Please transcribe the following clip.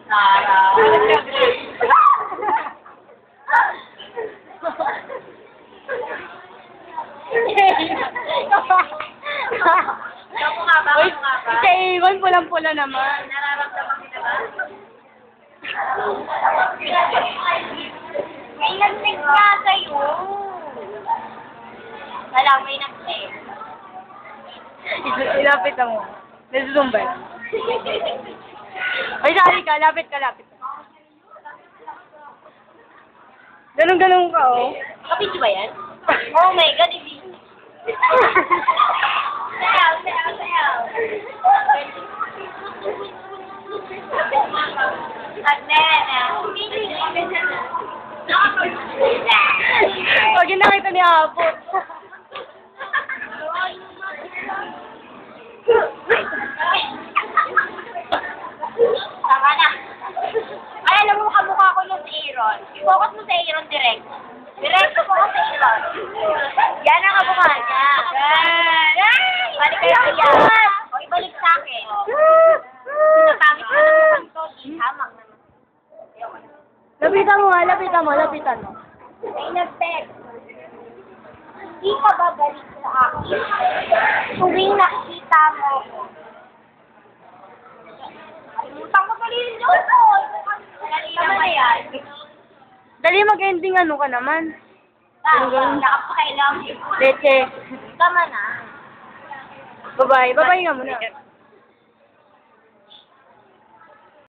Tara. Uy, si Aaron, pulang-pula naman. Nararamdaman kita ba? May nag-text nga sa'yo. Wala, may nag-text. Ilapit mo. Nasusumbay. Ay, sorry ka. Lapit ka, lapit. Ganun-ganun ka, oh. Kapit ba yan? Oh my God, hindi. Sayaw, sayaw, sayaw. Agnena. Pag yung nakita ni Apo. Tama na. Ay, alam mo, kamukha ko yung si Aaron. Focus mo sa Aaron direct. Direct focus sa Aaron. Yan ang kamukha niya. Yan. Balik kayo yan. O, ibalik sa akin. Pinapangit mo ng mukhang to. Ihamang naman. Lapitan mo nga, lapitan mo, lapitan mo. May nag-text. Hindi ka babalik sa akin. Tuwing nakikita mo ko. Kalimutan ko tuloy yung Diyos ko. Dali naman yan. Dali mag-ending ano ka naman. Nakapakailang. Leche. Tama na. Bye-bye. Bye-bye nga muna.